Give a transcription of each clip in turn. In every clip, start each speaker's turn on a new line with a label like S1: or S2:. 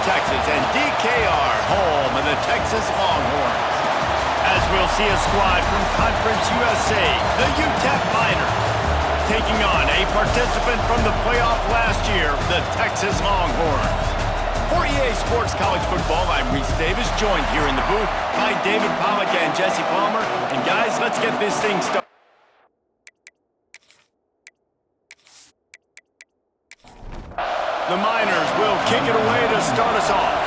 S1: Texas, and DKR, home of the Texas Longhorns. As we'll see a squad from Conference USA, the UTEP Miners, taking on a participant from the playoff last year, the Texas Longhorns. For EA Sports College Football, I'm Reese Davis, joined here in the booth by David Pollack and Jesse Palmer. And guys, let's get this thing started. The Miners will kick it away to start us off.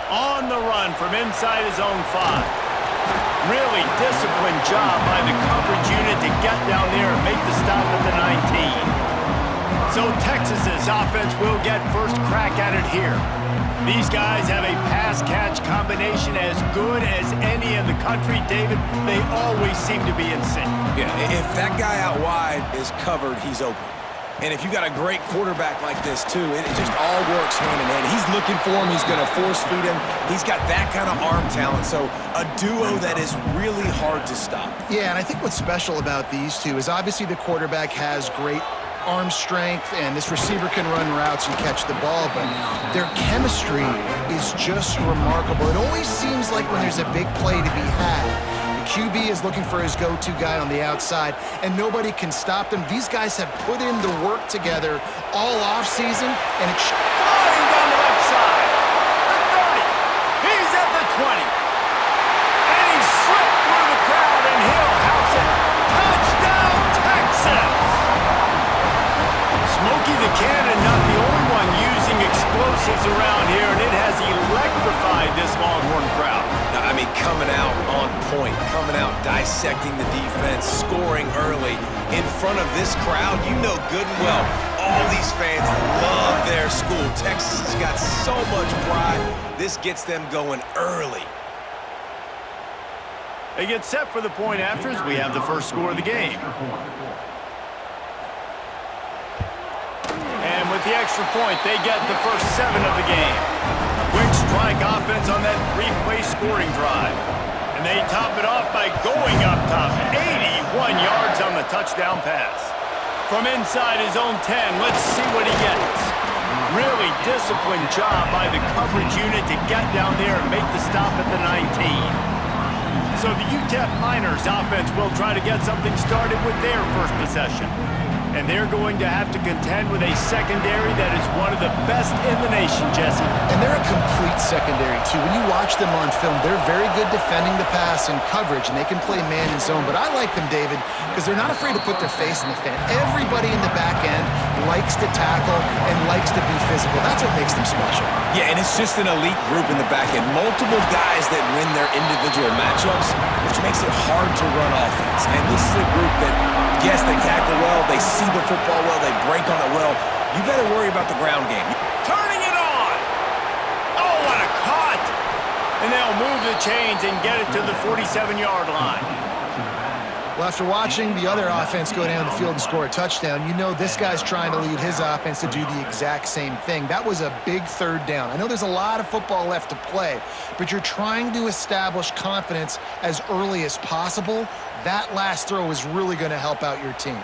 S1: On the run from inside his own 5. Really disciplined job by the coverage unit to get down there and make the stop at the 19. So Texas's offense will get first crack at it here. These guys have a pass-catch combination as good as any in the country, David. They always seem to be in sync.
S2: Yeah, if that guy out wide is covered, he's open. And if you got a great quarterback like this, too, it just all works hand in hand. He's looking for him. He's going to force-feed him. He's got that kind of arm talent. So a duo that is really hard to stop.
S3: Yeah, and I think what's special about these two is obviously the quarterback has great arm strength, and this receiver can run routes and catch the ball, but their chemistry is just remarkable. It always seems like when there's a big play to be had, the QB is looking for his go-to guy on the outside, and nobody can stop them. These guys have put in the work together all offseason, and it's
S1: flying down the left side. The 30. He's at the 20. And he slipped through the crowd, and he'll house it. Touchdown, Texas! Smokey the Cannon, not the only one using explosives around here, and it has electrified this Longhorn crowd.
S2: I mean, coming out on point, coming out dissecting the defense, scoring early in front of this crowd. You know good and well, all these fans love their school. Texas has got so much pride. This gets them going early.
S1: They get set for the point afters. We have the first score of the game. And with the extra point, they get the first 7 of the game. Quick strike offense on that 3-play scoring drive. And they top it off by going up top. 81 yards on the touchdown pass. From inside his own 10, let's see what he gets. Really disciplined job by the coverage unit to get down there and make the stop at the 19. So the UTEP Miners offense will try to get something started with their first possession. And they're going to have to contend with a secondary that is one of the best in the nation, Jesse.
S3: And they're a complete secondary, too. When you watch them on film, they're very good defending the pass and coverage, and they can play man and zone. But I like them, David, because they're not afraid to put their face in the fan. Everybody in the back end likes to tackle and likes to be physical. That's what makes them special.
S2: Yeah, and it's just an elite group in the back end. Multiple guys that win their individual matchups, which makes it hard to run offense. And this is a group that, yes, they tackle well, they see the football well, they break on it well. You better worry about the ground game.
S1: Turning it on! Oh, what a cut! And they'll move the chains and get it to the 47-yard line.
S3: Well, after watching the other offense go down the field and score a touchdown, you know this guy's trying to lead his offense to do the exact same thing. That was a big third down. I know there's a lot of football left to play, but you're trying to establish confidence as early as possible. That last throw is really going to help out your team.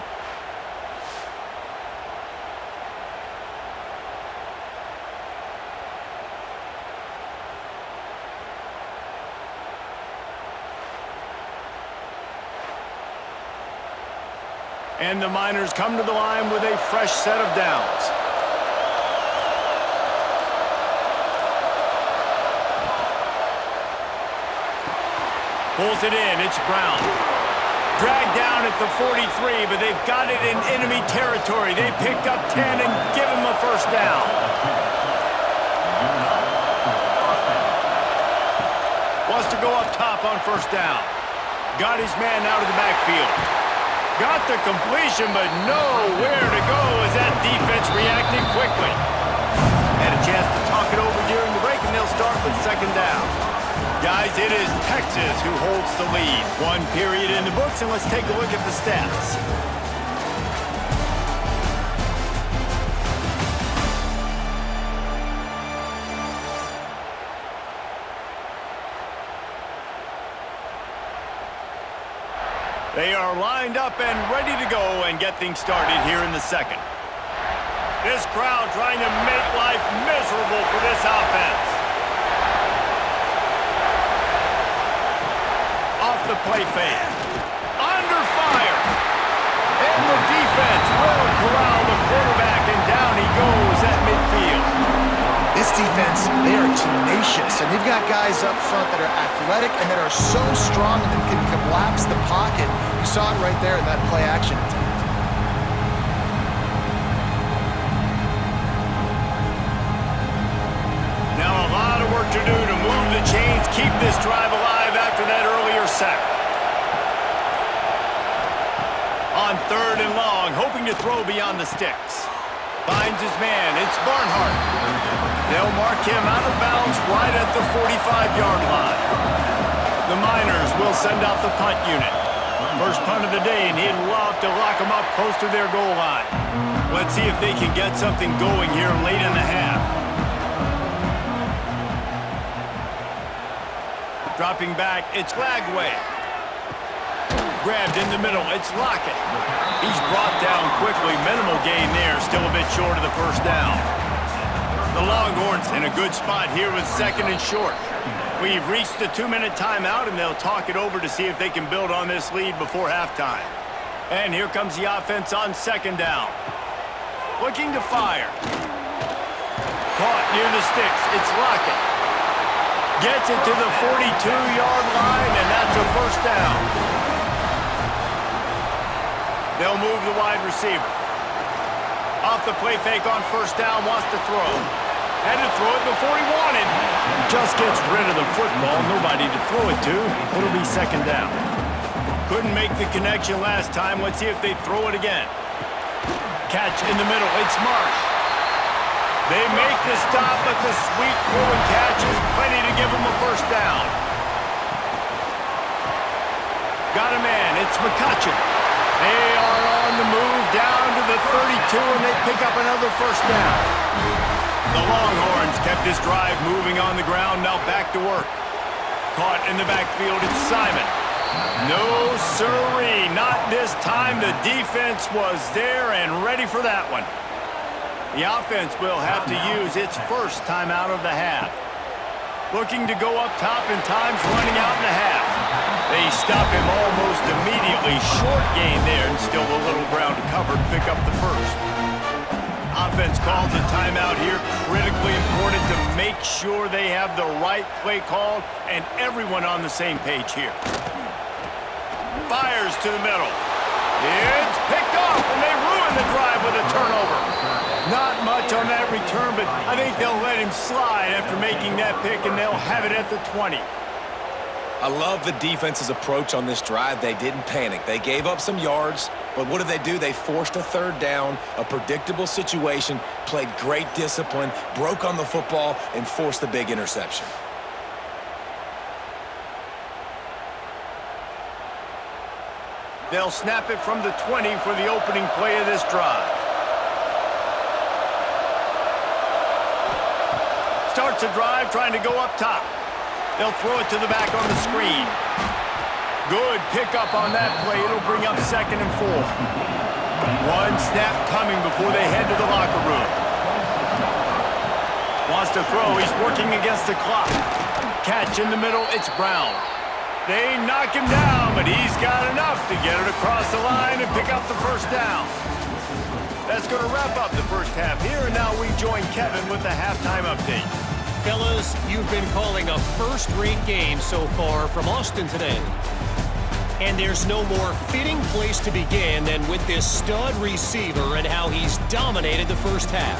S1: And the Miners come to the line with a fresh set of downs. Pulls it in, it's Brown. Dragged down at the 43, but they've got it in enemy territory. They pick up 10 and give him a first down. Wants to go up top on first down. Got his man out of the backfield. Got the completion, but nowhere to go as that defense reacted quickly. Had a chance to talk it over during the break, and they'll start with second down. Guys, it is Texas who holds the lead. 1 period in the books, and let's take a look at the stats. They are lined up and ready to go and get things started here in the second. This crowd trying to make life miserable for this offense. Off the play fake. Under fire. And the defense will corral the quarterback, and down he goes at midfield.
S3: This defense, they are tenacious, and they've got guys up front that are athletic and that are so strong and that can collapse the pocket. You saw it right there in that play action attempt.
S1: Now a lot of work to do to move the chains, keep this drive alive after that earlier sack. On 3rd and long, hoping to throw beyond the sticks. Finds his man. It's Barnhart. They'll mark him out of bounds right at the 45-yard line. The Miners will send out the punt unit. First punt of the day, and he'd love to lock them up close to their goal line. Let's see if they can get something going here late in the half. Dropping back, it's Lagway. Grabbed in the middle, it's Lockett. He's brought down quickly. Minimal gain there, still a bit short of the first down. The Longhorns in a good spot here with 2nd and short. We've reached the 2-minute timeout, and they'll talk it over to see if they can build on this lead before halftime. And here comes the offense on 2nd down. Looking to fire. Caught near the sticks, it's Lockett. Gets it to the 42-yard line, and that's a first down. They'll move the wide receiver. Off the play fake on 1st down, wants to throw. Had to throw it before he wanted. Just gets rid of the football, nobody to throw it to. It'll be 2nd down. Couldn't make the connection last time. Let's see if they throw it again. Catch in the middle, it's Marsh. They make the stop, but the sweet throwing catch is plenty to give them a first down. Got a man, it's McCutcheon. They are on the move down to the 32, and they pick up another first down. The Longhorns kept this drive moving on the ground, now back to work. Caught in the backfield, it's Simon. No sirree, not this time. The defense was there and ready for that one. The offense will have to use its first timeout of the half. Looking to go up top, and time's running out in the half. They stop him almost immediately. Short gain there, and still a little ground to cover to pick up the first. Offense calls a timeout here. Critically important to make sure they have the right play called and everyone on the same page here. Fires to the middle. It's picked off, and they ruin the drive with a turnover. Not much on that return, but I think they'll let him slide after making that pick, and they'll have it at the 20.
S2: I love the defense's approach on this drive. They didn't panic. They gave up some yards, but what did they do? They forced a 3rd down, a predictable situation, played great discipline, broke on the football, and forced the big interception.
S1: They'll snap it from the 20 for the opening play of this drive. Starts a drive trying to go up top. They'll throw it to the back on the screen. Good pickup on that play. It'll bring up 2nd and 4. One snap coming before they head to the locker room. Wants to throw. He's working against the clock. Catch in the middle. It's Brown. They knock him down, but he's got enough to get it across the line and pick up the first down. That's going to wrap up the first half here, and now we join Kevin with the halftime update.
S4: Fellas, you've been calling a first-rate game so far from Austin today. And there's no more fitting place to begin than with this stud receiver and how he's dominated the first half.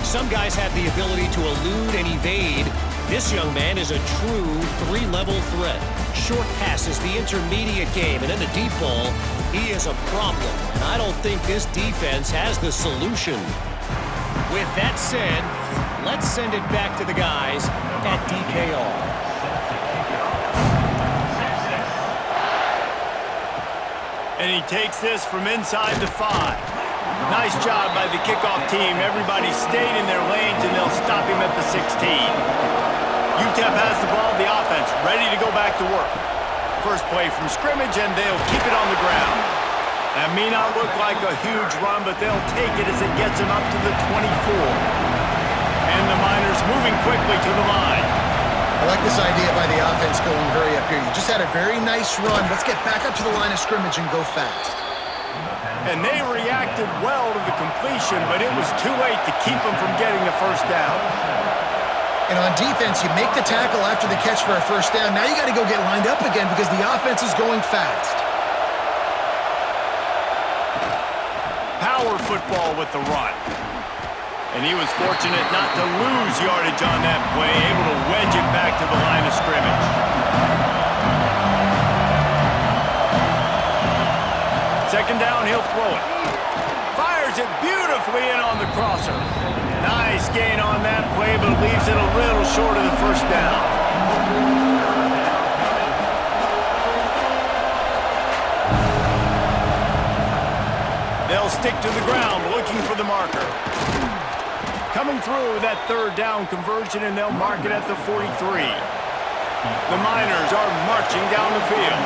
S4: Some guys have the ability to elude and evade. This young man is a true 3-level threat. Short passes, the intermediate game, and then the deep ball, he is a problem. And I don't think this defense has the solution. With that said, let's send it back to the guys at DKR.
S1: And he takes this from inside the 5. Nice job by the kickoff team. Everybody stayed in their lanes, and they'll stop him at the 16. UTEP has the ball, the offense, ready to go back to work. First play from scrimmage, and they'll keep it on the ground. That may not look like a huge run, but they'll take it as it gets them up to the 24. And the Miners moving quickly to the line.
S3: I like this idea by the offense going hurry up here. You just had a very nice run. Let's get back up to the line of scrimmage and go fast.
S1: And they reacted well to the completion, but it was too late to keep them from getting the first down.
S3: And on defense, you make the tackle after the catch for a first down. Now you got to go get lined up again because the offense is going fast.
S1: Power football with the run. And he was fortunate not to lose yardage on that play, able to wedge it back to the line of scrimmage. Second down, he'll throw it. Fires it beautifully in on the crosser. Nice gain on that play, but leaves it a little short of the first down. They'll stick to the ground, looking for the marker. Coming through that third down conversion, and they'll mark it at the 43. The Miners are marching down the field.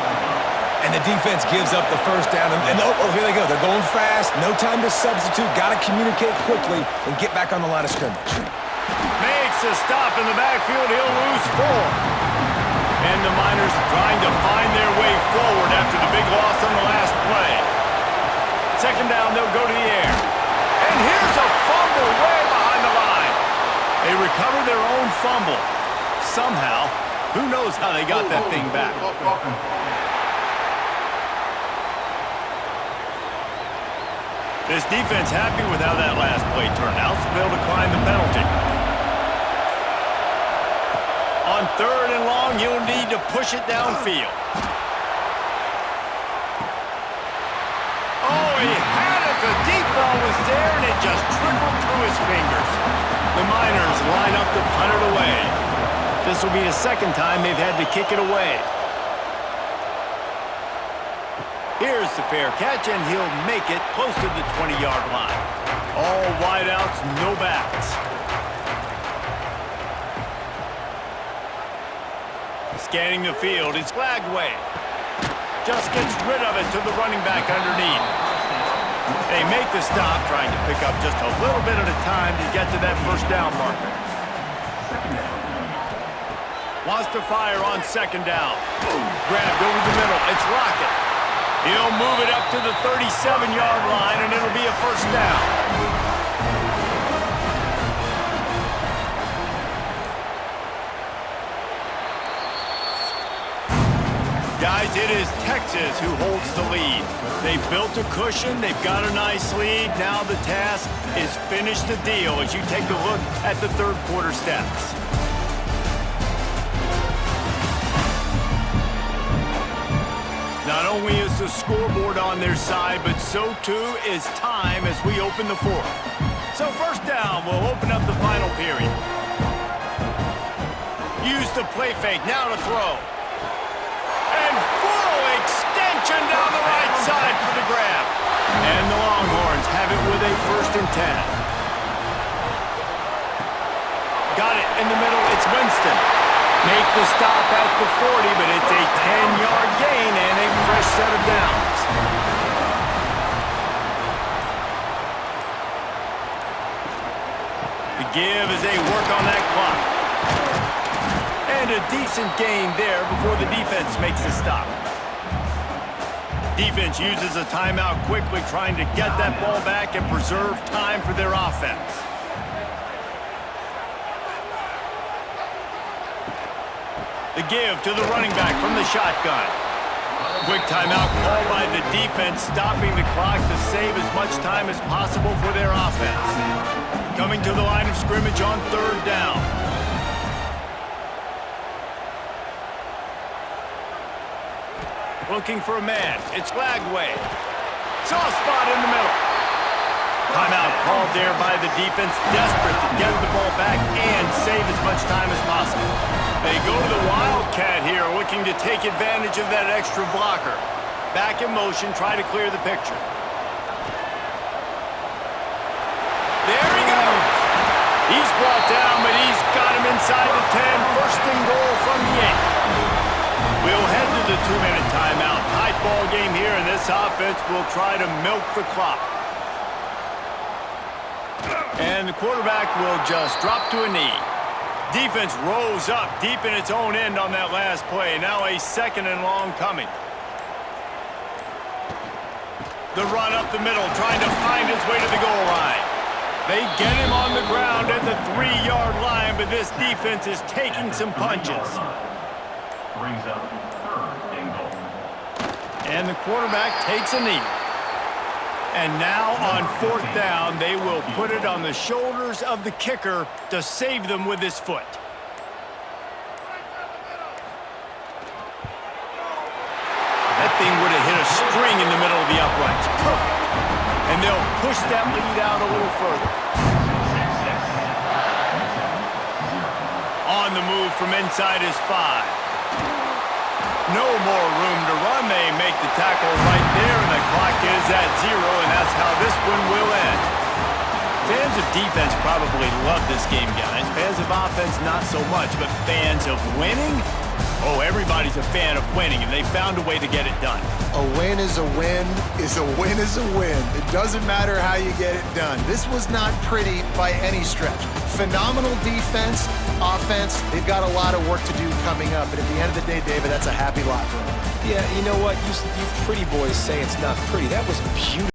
S2: And the defense gives up the first down. And here they go. They're going fast. No time to substitute. Got to communicate quickly and get back on the line of scrimmage.
S1: Makes a stop in the backfield. He'll lose 4. And the Miners trying to find their way forward after the big loss on the last play. Second down, they'll go to the air. And here's a fumble way behind the line. They recover their own fumble. Somehow, who knows how they got that thing back. This defense happy with how that last play turned out, so they'll decline the penalty. On third and long, you'll need to push it downfield. Oh, he had it. The deep ball was there, and it just trickled through his fingers. The Miners line up to punt it away. This will be the second time they've had to kick it away. Here's the fair catch, and he'll make it close to the 20-yard line. All wideouts, no backs. Scanning the field, it's Flagway. Just gets rid of it to the running back underneath. They make the stop, trying to pick up just a little bit at a time to get to that first down marker. Wants to fire on second down. Grabbed over the middle, it's Lockett. He'll move it up to the 37-yard line, and it'll be a first down. Guys, it is Texas who holds the lead. They've built a cushion. They've got a nice lead. Now the task is finish the deal as you take a look at the third quarter stats. Not only is the scoreboard on their side, but so too is time as we open the fourth. So first down, we'll open up the final period. Use the play fake, now to throw. And full extension down the right side for the grab. And the Longhorns have it with a 1st and 10. Got it in the middle, it's Winston. Make the stop at the 40, but it's a 10-yard gain and a fresh set of downs. The give as they work on that clock. And a decent gain there before the defense makes the stop. Defense uses a timeout quickly, trying to get that ball back and preserve time for their offense. The give to the running back from the shotgun. Quick timeout called by the defense, stopping the clock to save as much time as possible for their offense. Coming to the line of scrimmage on third down. Looking for a man. It's Flagway. Soft spot in the middle. Timeout called there by the defense, desperate to get the ball back and save as much time as possible. They go to the Wildcat here, looking to take advantage of that extra blocker. Back in motion, try to clear the picture. There he goes. He's brought down, but he's got him inside the 10. First and goal from the 8. We'll head to the 2-minute timeout. Tied ball game here, and this offense will try to milk the clock. And the quarterback will just drop to a knee. Defense rose up deep in its own end on that last play. Now a 2nd and long coming. The run up the middle, trying to find his way to the goal line. They get him on the ground at the 3-yard line, but this defense is taking some punches.
S5: Brings up 3rd and goal.
S1: And the quarterback takes a knee. And now on 4th down, they will put it on the shoulders of the kicker to save them with his foot. That thing would have hit a string in the middle of the uprights. Perfect. And they'll push that lead out a little further. On the move from inside his 5. No more room to run. They make the tackle right there, and the clock is at 0, and that's how this one will end. Fans of defense probably love this game, guys. Fans of offense, not so much, but fans of winning? Oh, everybody's a fan of winning, and they found a way to get it done.
S3: A win is a win is a win is a win. It doesn't matter how you get it done. This was not pretty by any stretch. Phenomenal defense, offense. They've got a lot of work to do coming up, but at the end of the day, David, that's a happy lot for them.
S2: Yeah, you know what? You pretty boys say it's not pretty. That was beautiful.